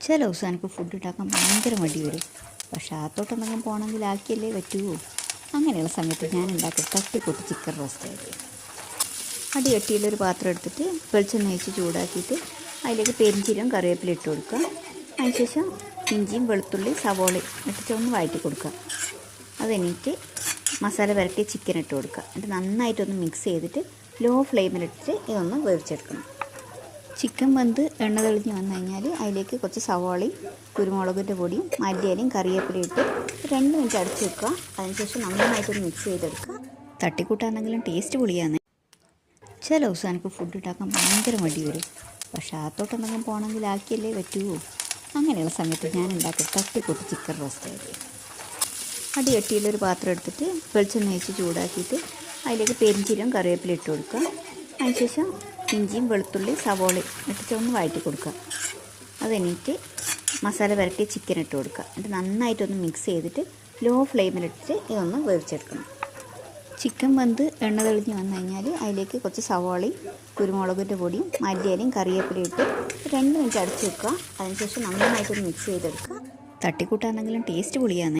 ചില ദിവസം എനിക്ക് ഫുഡ് ഉണ്ടാക്കാൻ ഭയങ്കര മടി വരും. പക്ഷേ അകത്തോട്ടെന്തെങ്കിലും പോകണമെങ്കിൽ ആക്കിയല്ലേ പറ്റുമോ. അങ്ങനെയുള്ള സമയത്ത് ഞാൻ ഉണ്ടാക്കി തട്ടിക്കൂട്ടി ചിക്കൻ റോസ്റ്റ് ആയിട്ട് അടി കട്ടിയുള്ളൊരു പാത്രം എടുത്തിട്ട് വെളിച്ചെണ്ണ ഒഴിച്ച് ചൂടാക്കിയിട്ട് അതിലേക്ക് പെരിഞ്ചീരകം കറിവേപ്പില ഇട്ട് കൊടുക്കുക. അതിനുശേഷം ഇഞ്ചിയും വെളുത്തുള്ളി സവോളയും ഇട്ടിട്ട് ഒന്ന് വഴറ്റി കൊടുക്കുക. അത് കഴിഞ്ഞിട്ട് മസാല പുരട്ടി ചിക്കൻ ഇട്ട് കൊടുക്കുക. എന്നിട്ട് നന്നായിട്ടൊന്ന് മിക്സ് ചെയ്തിട്ട് ലോ ഫ്ലെയിമിലിട്ടിട്ട് ഇതൊന്ന് വേവിച്ചെടുക്കണം. ചിക്കൻ വെന്ത് എണ്ണ തെളിഞ്ഞ് വന്നു കഴിഞ്ഞാൽ അതിലേക്ക് കുറച്ച് സവാളയും കുരുമുളകിൻ്റെ പൊടിയും മല്ലിയിലയും കറിവേപ്പിലയും ഇട്ട് 2 മിനിറ്റ് അടച്ച് വെക്കുക. അതിനുശേഷം നന്നായിട്ടൊന്ന് മിക്സ് ചെയ്തെടുക്കുക. തട്ടിക്കൂട്ടാണെങ്കിലും ടേസ്റ്റ് പൊളിയാണ്. ചില ദിവസം എനിക്ക് ഫുഡ് ഉണ്ടാക്കാൻ ഭയങ്കര മടി വരും. പക്ഷേ അകത്തോട്ടെന്തെങ്കിലും പോകണമെങ്കിൽ ആക്കിയല്ലേ പറ്റുമോ. അങ്ങനെയുള്ള സമയത്ത് ഞാൻ ഉണ്ടാക്കി തട്ടിക്കൂട്ടി ചിക്കൻ റോസ്റ്റ് ആയിട്ട് അടി കട്ടിയുള്ളൊരു പാത്രം എടുത്തിട്ട് വെളിച്ചെണ്ണ ഒഴിച്ച് ചൂടാക്കിയിട്ട് അതിലേക്ക് പെരിഞ്ചീരകം കറിവേപ്പില ഇട്ട് കൊടുക്കുക. അതിനുശേഷം ഇഞ്ചിയും വെളുത്തുള്ളി സവോളയും ഇട്ടിട്ട് ഒന്ന് വഴറ്റി കൊടുക്കുക. അത് കഴിഞ്ഞിട്ട് മസാല പുരട്ടി ചിക്കൻ ഇട്ട് കൊടുക്കുക. എന്നിട്ട് നന്നായിട്ടൊന്ന് മിക്സ് ചെയ്തിട്ട് ലോ ഫ്ലെയിമിലിട്ടിട്ട് ഇതൊന്ന് വേവിച്ചെടുക്കണം. ചിക്കൻ വെന്ത് എണ്ണ തെളിഞ്ഞ് വന്നു കഴിഞ്ഞാൽ അതിലേക്ക് കുറച്ച് സവാളയും കുരുമുളകിൻ്റെ പൊടിയും മല്ലിയിലയും കറിവേപ്പിലയും ഇട്ട് 2 മിനിറ്റ് അടച്ച് വെക്കുക. അതിനുശേഷം നന്നായിട്ടൊന്ന് മിക്സ് ചെയ്തെടുക്കുക. തട്ടിക്കൂട്ടാണെങ്കിലും ടേസ്റ്റ് പൊളിയാണ്.